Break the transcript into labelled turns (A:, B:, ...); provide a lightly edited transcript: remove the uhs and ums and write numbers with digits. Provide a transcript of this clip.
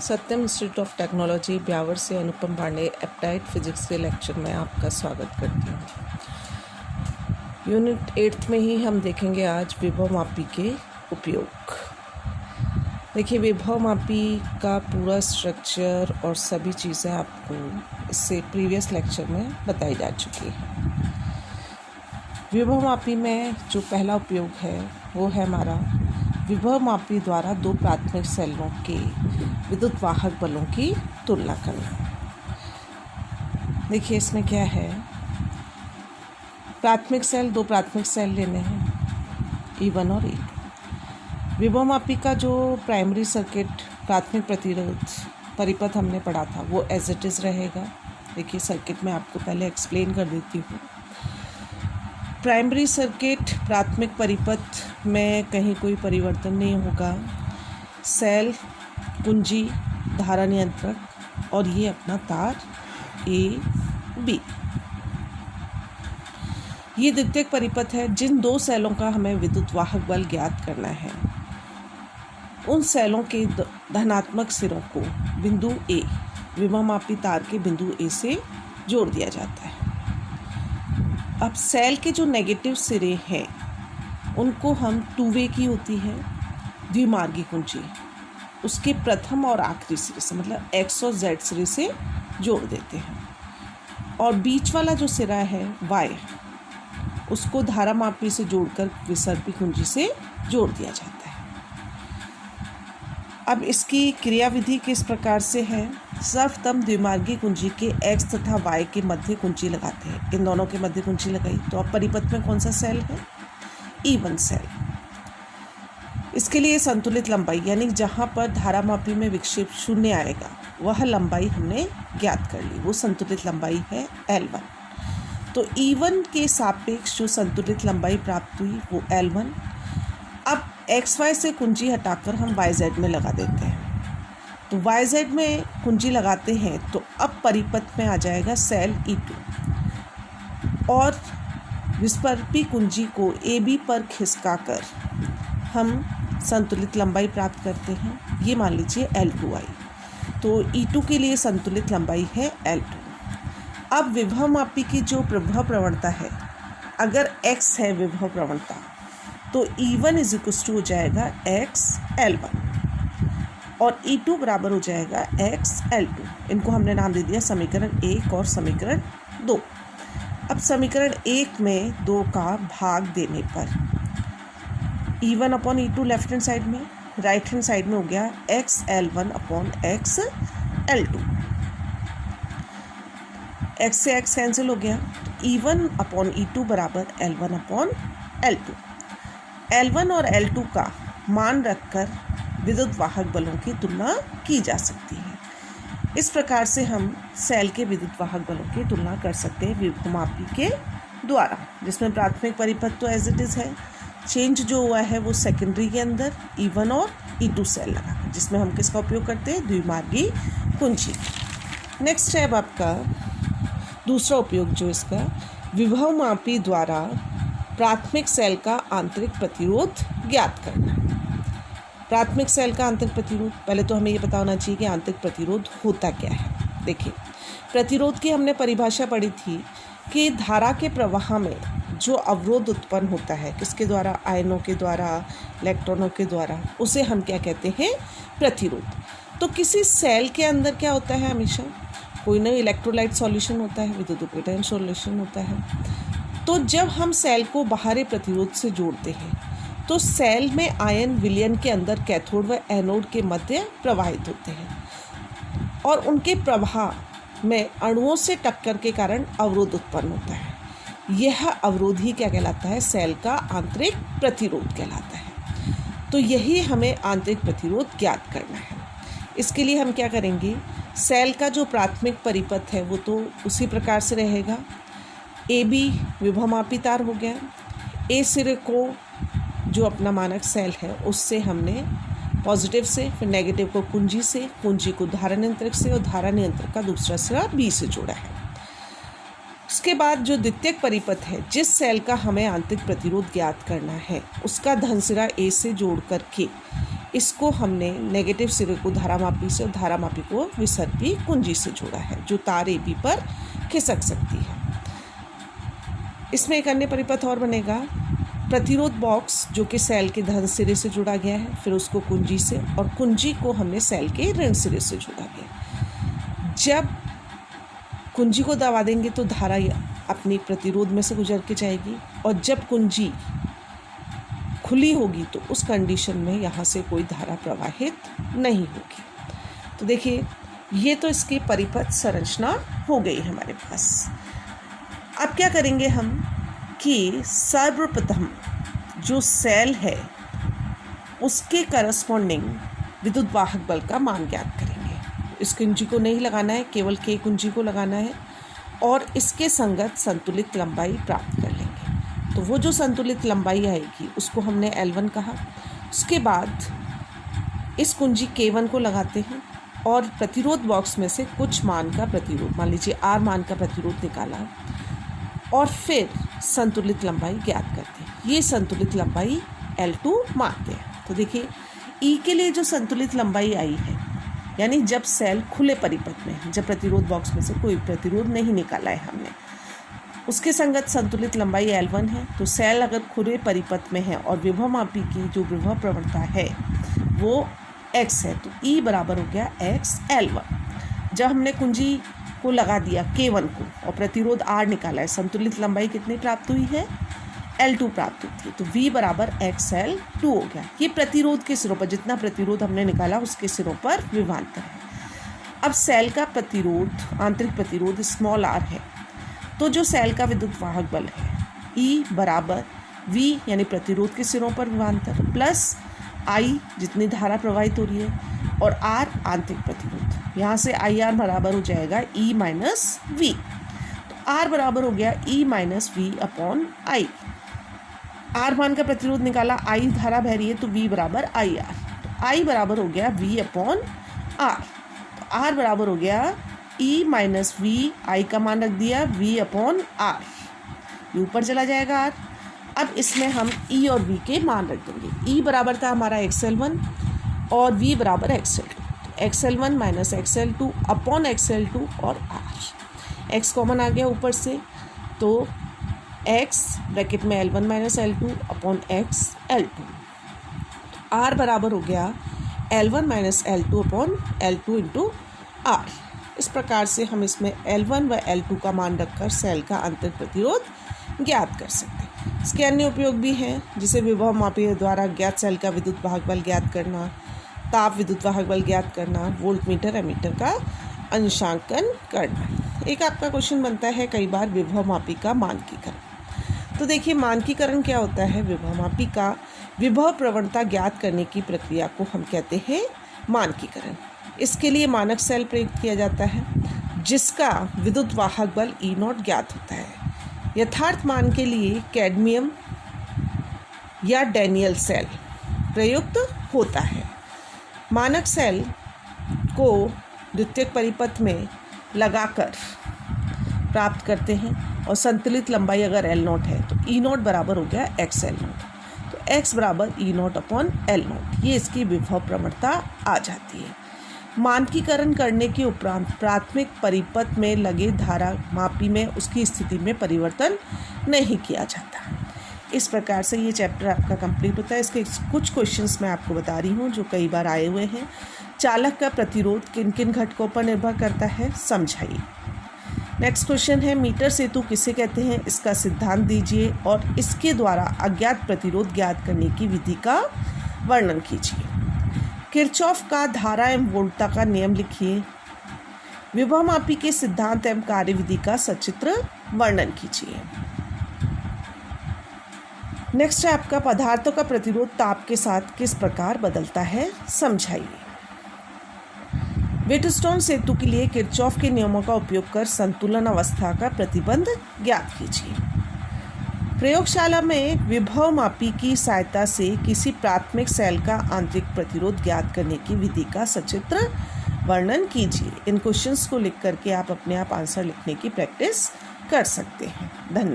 A: Satyam institute of technology Beawar से अनुपम Pandey एप्टाइड physics के lecture में आपका स्वागत करती हूँ। यूनिट 8 में ही हम देखेंगे आज विभवमापी के उपयोग। देखिए, विभवमापी का पूरा स्ट्रक्चर और सभी चीज़ें आपको इससे प्रीवियस लेक्चर में बताई जा चुकी है। विभवमापी में जो पहला उपयोग है वो है हमारा विभवमापी द्वारा दो प्राथमिक सेलों के विद्युत वाहक बलों की तुलना करना। देखिए, इसमें क्या है, दो प्राथमिक सेल लेने हैं E1 और E2। विभवमापी का जो प्राइमरी सर्किट प्राथमिक प्रतिरोध परिपथ हमने पढ़ा था वो एज इट इज़ रहेगा। देखिए, सर्किट में आपको पहले एक्सप्लेन कर देती हूँ। प्राइमरी सर्किट प्राथमिक परिपथ में कहीं कोई परिवर्तन नहीं होगा। सेल, कुंजी, धारा नियंत्रक और ये अपना तार AB। ये द्वितीयक परिपथ है। जिन दो सेलों का हमें विद्युत वाहक बल ज्ञात करना है उन सेलों के धनात्मक सिरों को बिंदु A, विभवमापी तार के बिंदु A से जोड़ दिया जाता है। अब सेल के जो नेगेटिव सिरे हैं उनको हम टू वे की होती है द्विमार्गी कुंजी, उसके प्रथम और आखिरी सिरे से मतलब X और Z सिरे से जोड़ देते हैं। और बीच वाला जो सिरा है Y, उसको धारा मापी से जोड़कर विसर्पी कुंजी से जोड़ दिया जाता है। अब इसकी क्रियाविधि किस प्रकार से है। सर्वप्रथम द्विमार्गी कुंजी के X तथा Y के मध्य कुंजी लगाते हैं। इन दोनों के मध्य कुंजी लगाई तो अब परिपथ में कौन सा सेल है, E1 सेल। इसके लिए संतुलित लंबाई यानी जहाँ पर धारामापी में विक्षेप 0 आएगा वह लंबाई हमने ज्ञात कर ली, वो संतुलित लंबाई है L1। तो E1 के सापेक्ष जो संतुलित लंबाई प्राप्त हुई वो L1। अब XY से कुंजी हटाकर हम YZ में लगा देते हैं। तो YZ में कुंजी लगाते हैं तो अब परिपथ में आ जाएगा सेल E2 और विस्पर्पी कुंजी को AB पर खिसकाकर हम संतुलित लंबाई प्राप्त करते हैं। ये मान लीजिए L2I। तो E2 के लिए संतुलित लंबाई है L2। अब विभवमापी की जो प्रभाव प्रवणता है, अगर X है विभव प्रवणता तो E1 हो जाएगा XL1 और E2 बराबर हो जाएगा XL2। इनको हमने नाम दे दिया समीकरण 1 और समीकरण 2। अब समीकरण 1 में 2 का भाग देने पर E1 upon E2 left hand side में, राइट हैंड साइड में हो गया XL1 अपॉन XL2। X से X कैंसिल हो गया। E1 अपॉन E2 बराबर L1 अपॉन L2। L1 और L2 का मान रखकर विद्युत वाहक बलों की तुलना की जा सकती है। इस प्रकार से हम सेल के विद्युत वाहक बलों की तुलना कर सकते हैं विभवमापी के द्वारा, जिसमें प्राथमिक परिपथ तो एज इट इज़ है। चेंज जो हुआ है वो सेकेंडरी के अंदर E1 और E2 सेल लगा, जिसमें हम किसका उपयोग करते हैं, द्विमार्गी कुंजी। नेक्स्ट है अब आपका दूसरा उपयोग जो इसका, विभवमापी द्वारा प्राथमिक सेल का आंतरिक प्रतिरोध ज्ञात करना। प्राथमिक सेल का आंतरिक प्रतिरोध, पहले तो हमें ये पता होना चाहिए कि आंतरिक प्रतिरोध होता क्या है। देखिए, प्रतिरोध की हमने परिभाषा पढ़ी थी कि धारा के प्रवाह में जो अवरोध उत्पन्न होता है, किसके द्वारा, आयनों के द्वारा, इलेक्ट्रॉनों के द्वारा, उसे हम क्या कहते हैं, प्रतिरोध। तो किसी सेल के अंदर क्या होता है, हमेशा कोई ना इलेक्ट्रोलाइट सॉल्यूशन होता है, विद्युत उपकरण सॉल्यूशन होता है। तो जब हम सेल को बाहरी प्रतिरोध से जोड़ते हैं तो सेल में आयन विलयन के अंदर कैथोड व एनोड के मध्य प्रवाहित होते हैं और उनके प्रवाह में अणुओं से टक्कर के कारण अवरोध उत्पन्न होता है। यह अवरोध ही क्या कहलाता है, सेल का आंतरिक प्रतिरोध कहलाता है। तो यही हमें आंतरिक प्रतिरोध ज्ञात करना है। इसके लिए हम क्या करेंगे, सेल का जो प्राथमिक परिपथ है वो तो उसी प्रकार से रहेगा। AB विभवमापी तार हो गया। A सिरे को जो अपना मानक सेल है उससे हमने पॉजिटिव से, फिर नेगेटिव को कुंजी से, कुंजी को धारा नियंत्रक से और धारा नियंत्रक का दूसरा सिरा B से जोड़ा है। उसके बाद जो द्वितीयक परिपथ है, जिस सेल का हमें आंतरिक प्रतिरोध ज्ञात करना है, उसका धन सिरा A से जोड़ करके इसको हमने नेगेटिव सिरे को धारामापी से और धारामापी को विसर्पी कुंजी से जोड़ा है जो तार AB पर खिसक सकती है। इसमें एक अन्य परिपथ और बनेगा, प्रतिरोध बॉक्स जो कि सेल के धन सिरे से जुड़ा गया है, फिर उसको कुंजी से, और कुंजी को हमने सेल के ऋण सिरे से जोड़ा गया। जब कुंजी को दबा देंगे तो धारा अपनी प्रतिरोध में से गुजर के जाएगी, और जब कुंजी खुली होगी तो उस कंडीशन में यहाँ से कोई धारा प्रवाहित नहीं होगी। तो देखिए ये तो इसकी परिपथ संरचना हो गई हमारे पास। अब क्या करेंगे हम कि सर्वप्रथम जो सेल है उसके करस्पॉन्डिंग विद्युत वाहक बल का मान ज्ञात करेंगे। इस कुंजी को नहीं लगाना है, केवल K कुंजी को लगाना है और इसके संगत संतुलित लंबाई प्राप्त कर लेंगे। तो वो जो संतुलित लंबाई आएगी उसको हमने L1 कहा। उसके बाद इस कुंजी K1 को लगाते हैं और प्रतिरोध बॉक्स में से कुछ मान का प्रतिरोध, मान लीजिए R मान का प्रतिरोध निकाला और फिर संतुलित लंबाई ज्ञात करते हैं। ये संतुलित लंबाई L2 मानते हैं। तो देखिए E के लिए जो संतुलित लंबाई आई है, यानी जब सेल खुले परिपथ में है, जब प्रतिरोध बॉक्स में से कोई प्रतिरोध नहीं निकाला है हमने, उसके संगत संतुलित लंबाई L1 है। तो सेल अगर खुले परिपथ में है और विभवमापी की जो विभव प्रवणता है वो x है, तो E बराबर हो गया x L1। जब हमने कुंजी को लगा दिया K1 को और प्रतिरोध R निकाला है, संतुलित लंबाई कितनी प्राप्त हुई है? L2 प्राप्त हुई थी। तो V बराबर XL2 हो गया। ये प्रतिरोध के सिरों पर, जितना प्रतिरोध हमने निकाला उसके सिरों पर विभवांतर है। अब सेल का प्रतिरोध, आंतरिक प्रतिरोध स्मॉल r है, तो जो सेल का विद्युत वाहक बल है E बराबर V यानी प्रतिरोध के सिरों पर विभवांतर प्लस I जितनी धारा प्रवाहित हो रही है और R आंतरिक प्रतिरोध। यहाँ से IR बराबर हो जाएगा E माइनस V। तो R बराबर हो गया E minus V upon I। R मान का प्रतिरोध निकाला, I धारा बह रही है तो V बराबर IR। तो I बराबर हो गया V अपॉन R। तो R बराबर हो गया E माइनस V, I का मान रख दिया V अपॉन R, ये ऊपर चला जाएगा R। अब इसमें हम E और V के मान रख देंगे। E बराबर था हमारा XL1 और V बराबर XL2। तो XL1 minus XL2 upon XL2 और R। X कॉमन आ गया ऊपर से, तो X ब्रैकेट में L1 minus L2 upon X L2। R बराबर हो गया L1 minus L2 upon L2 into R। इस प्रकार से हम इसमें L1 व L2 का मान रखकर सेल का आंतरिक प्रतिरोध ज्ञात कर सकते हैं। इसके अन्य उपयोग भी हैं, जिसे विभवमापी द्वारा ज्ञात सेल का विद्युत वाहक बल ज्ञात करना, ताप विद्युत वाहक बल ज्ञात करना, वोल्टमीटर एमीटर का अंशांकन करना। एक आपका क्वेश्चन बनता है कई बार विभवमापी का मानकीकरण। तो देखिए मानकीकरण क्या होता है? विभवमापी का विभव प्रवणता ज्ञात करने की प्रक्रिया को हम कहते हैं मानकीकरण। इसके लिए मानक सेल प्रयुक्त किया जाता है जिसका विद्युत वाहक बल E0 ज्ञात होता है। यथार्थ मान के लिए कैडमियम या डैनियल सेल प्रयुक्त होता है। मानक सेल को द्वितीयक परिपथ में लगाकर प्राप्त करते हैं और संतुलित लंबाई अगर L0 है तो E0 बराबर हो गया XL0। तो X बराबर E0 अपॉन L0, ये इसकी विभव प्रवणता आ जाती है। मानकीकरण करने के उपरांत प्राथमिक परिपथ में लगे धारा मापी में उसकी स्थिति में परिवर्तन नहीं किया जाता। इस प्रकार से ये चैप्टर आपका कंप्लीट होता है। इसके कुछ क्वेश्चंस मैं आपको बता रही हूँ जो कई बार आए हुए हैं। चालक का प्रतिरोध किन किन घटकों पर निर्भर करता है, समझाइए। नेक्स्ट क्वेश्चन है, मीटर सेतु किसे कहते हैं, इसका सिद्धांत दीजिए और इसके द्वारा अज्ञात प्रतिरोध ज्ञात करने की विधि का वर्णन कीजिए। किरचॉफ का धारा एवं वोल्टता का नियम लिखिए। विभवमापी के सिद्धांत एवं कार्यविधि का सचित्र वर्णन कीजिए। नेक्स्ट है आपका, पदार्थों का प्रतिरोध ताप के साथ किस प्रकार बदलता है, समझाइए। व्हीटस्टोन सेतु के लिए किरचॉफ के नियमों का उपयोग कर संतुलन अवस्था का प्रतिबंध ज्ञात कीजिए। प्रयोगशाला में विभवमापी की सहायता से किसी प्राथमिक सेल का आंतरिक प्रतिरोध ज्ञात करने की विधि का सचित्र वर्णन कीजिए। इन क्वेश्चंस को लिख करके आप अपने आप आंसर लिखने की प्रैक्टिस कर सकते हैं। धन्यवाद।